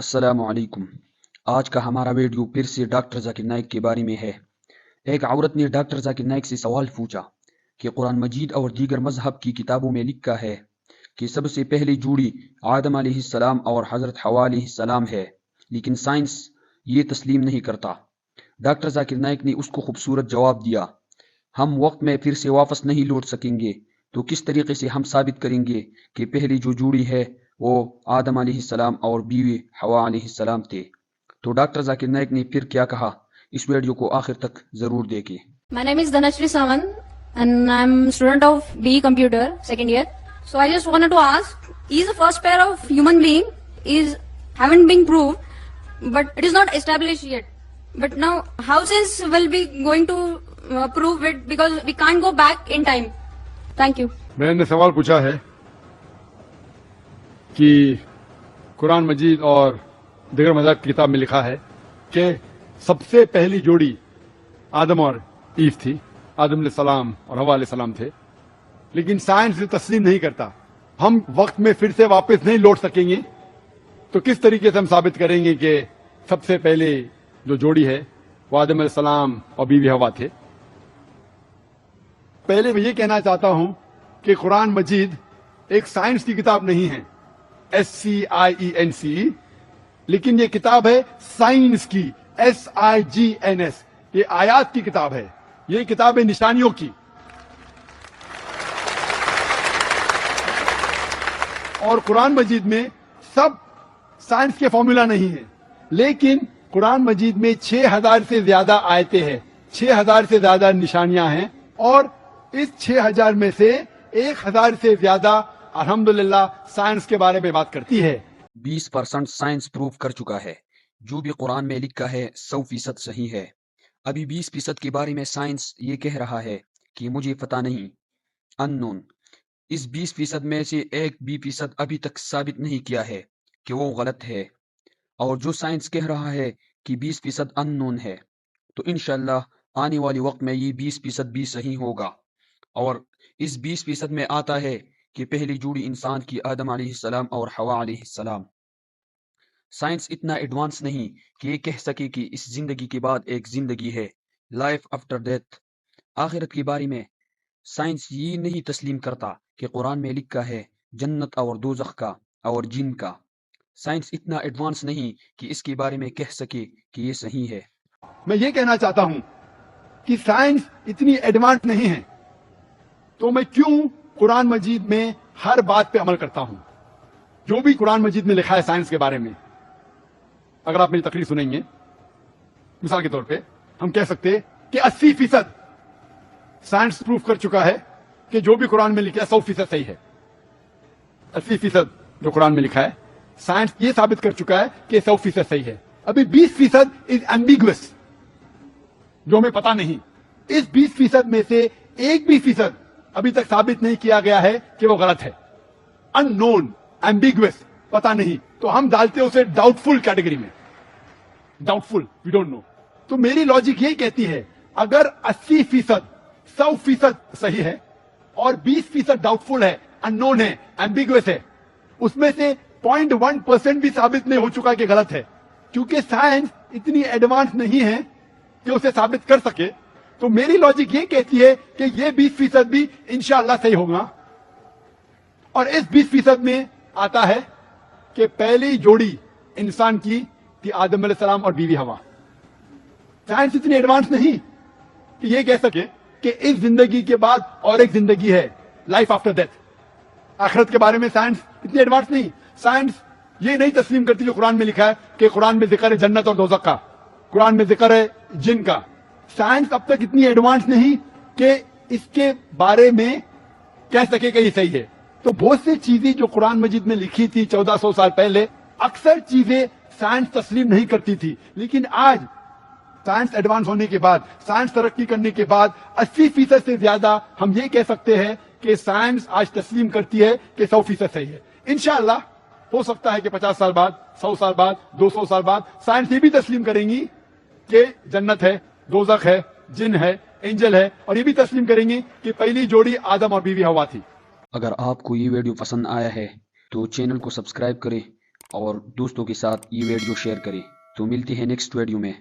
السلام علیکم۔ آج کا ہمارا ویڈیو پھر سے ڈاکٹر ذاکر نائک کے بارے میں ہے۔ ایک عورت نے ڈاکٹر ذاکر نائک سے سوال پوچھا کہ قرآن مجید اور دیگر مذہب کی کتابوں میں لکھا ہے کہ سب سے پہلی جوڑی آدم علیہ السلام اور حضرت حوا علیہ السلام ہے، لیکن سائنس یہ تسلیم نہیں کرتا۔ ڈاکٹر ذاکر نائک نے اس کو خوبصورت جواب دیا، ہم وقت میں پھر سے واپس نہیں لوٹ سکیں گے، تو کس طریقے سے ہم ثابت کریں گے کہ پہلی جو جوڑی ہے وہ آدم علیہ السلام اور بیوی حوا علیہ السلام تھے؟ تو ڈاکٹر ذاکر نائک نے پھر کیا کہا، اس ویڈیو کو آخر تک ضرور دیکھیں۔ My name is Dhanashri Sawan and I'm a student of BE Computer, second year. So I just wanted to ask, is the first pair of human being haven't been proved, but it is not established yet. But now how science will be going to prove it, because we can't go back in time. Thank you. میں نے سوال پوچھا ہے کہ قرآن مجید اور دیگر مذہب کی کتاب میں لکھا ہے کہ سب سے پہلی جوڑی آدم اور ایو تھی، آدم علیہ السلام اور حوا علیہ السلام تھے، لیکن سائنس اسے تسلیم نہیں کرتا۔ ہم وقت میں پھر سے واپس نہیں لوٹ سکیں گے، تو کس طریقے سے ہم ثابت کریں گے کہ سب سے پہلے جو جوڑی ہے وہ آدم علیہ السلام اور بیوی حوا تھے؟ پہلے میں یہ کہنا چاہتا ہوں کہ قرآن مجید ایک سائنس کی کتاب نہیں ہے، SCIENCE، لیکن یہ کتاب ہے سائنس کی، SIGNS۔ یہ آیات کی کتاب ہے، یہ کتاب ہے نشانیوں کی۔ اور قرآن مجید میں سب سائنس کے فارمولا نہیں ہے، لیکن قرآن مجید میں 6000 سے زیادہ آیتیں ہیں، 6000 سے زیادہ نشانیاں ہیں، اور اس 6000 میں سے 1000 سے زیادہ الحمدللہ سائنس کے بارے میں بات کرتی ہے۔ 20% سائنس پروف کر چکا ہے، جو بھی قرآن میں لکھا ہے 100% صحیح ہے۔ ابھی 20% کے بارے میں سائنس یہ کہہ رہا ہے کہ مجھے پتہ نہیں، ان نون۔ اس 20% میں سے 1% ابھی تک ثابت نہیں کیا ہے کہ وہ غلط ہے، اور جو سائنس کہہ رہا ہے کہ 20% ان نون ہے، تو انشاءاللہ آنے والے وقت میں یہ 20% بھی صحیح ہوگا۔ اور اس 20% میں آتا ہے کہ پہلی جوڑی انسان کی آدم علیہ السلام اور حوا علیہ السلام۔ سائنس اتنا ایڈوانس نہیں کہ یہ کہہ سکے کہ اس زندگی کے بعد ایک زندگی ہے، لائف آفٹر ڈیتھ۔ آخرت کے بارے میں سائنس یہ نہیں تسلیم کرتا کہ قرآن میں لکھا ہے جنت اور دوزخ کا اور جن کا۔ سائنس اتنا ایڈوانس نہیں کہ اس کے بارے میں کہہ سکے کہ یہ صحیح ہے۔ میں یہ کہنا چاہتا ہوں کہ سائنس اتنی ایڈوانس نہیں ہے، تو میں کیوں قرآن مجید میں ہر بات پہ عمل کرتا ہوں؟ جو بھی قرآن مجید میں لکھا ہے سائنس کے بارے میں، اگر آپ میری تقریر سنیں گے، مثال کے طور پہ ہم کہہ سکتے کہ 80% سائنس پروف کر چکا ہے کہ جو بھی قرآن میں لکھا ہے 100% صحیح ہے۔ 80% جو قرآن میں لکھا ہے سائنس یہ ثابت کر چکا ہے کہ 100% صحیح ہے۔ ابھی 20% از ایمبیگوس، جو ہمیں پتا نہیں۔ اس 20% میں سے 1% ابھی تک ثابت نہیں کیا گیا ہے کہ وہ غلط ہے، ان نون، ایمبیگوس، پتا نہیں، تو ہم ڈالتے اسے ڈاؤٹ فل کیٹیگری میں، doubtful, we don't know. تو میری لاجک یہ کہتی ہے اگر 80% 100% صحیح ہے اور 20% ڈاؤٹ فل ہے، ان نون ہے، ایمبیگوس ہے، اس میں سے 0.1% بھی ثابت نہیں ہو چکا کہ غلط ہے، کیونکہ سائنس اتنی ایڈوانس نہیں ہے کہ اسے ثابت کر سکے، تو میری لاجک یہ کہتی ہے کہ یہ 20% بھی انشاءاللہ صحیح ہوگا۔ اور اس 20% میں آتا ہے کہ پہلی جوڑی انسان کی تھی آدم علیہ السلام اور بیوی حوا۔ سائنس اتنی ایڈوانس نہیں کہ یہ کہہ سکے کہ اس زندگی کے بعد اور ایک زندگی ہے، لائف آفٹر ڈیتھ۔ آخرت کے بارے میں سائنس اتنی ایڈوانس نہیں۔ سائنس یہ نہیں تسلیم کرتی جو قرآن میں لکھا ہے کہ قرآن میں ذکر ہے جنت اور دوزخ کا، قرآن میں ذکر ہے جن کا۔ سائنس اب تک اتنی ایڈوانس نہیں کہ اس کے بارے میں کہہ سکے کہ یہ صحیح ہے۔ تو بہت سی چیزیں جو قرآن مجید میں لکھی تھی 1400 سال پہلے، اکثر چیزیں سائنس تسلیم نہیں کرتی تھی، لیکن آج سائنس ایڈوانس ہونے کے بعد، سائنس ترقی کرنے کے بعد 80% سے زیادہ ہم یہ کہہ سکتے ہیں کہ سائنس آج تسلیم کرتی ہے کہ 100% صحیح ہے۔ انشاءاللہ ہو سکتا ہے کہ 50 سال بعد، 100 سال بعد، 200 سال بعد سائنس یہ بھی تسلیم کریں گی کہ جنت ہے، دوزخ ہے، جن ہے، اینجل ہے، اور یہ بھی تسلیم کریں گے کہ پہلی جوڑی آدم اور بیوی حوا تھی۔ اگر آپ کو یہ ویڈیو پسند آیا ہے تو چینل کو سبسکرائب کریں اور دوستوں کے ساتھ یہ ویڈیو شیئر کریں۔ تو ملتے ہیں نیکسٹ ویڈیو میں۔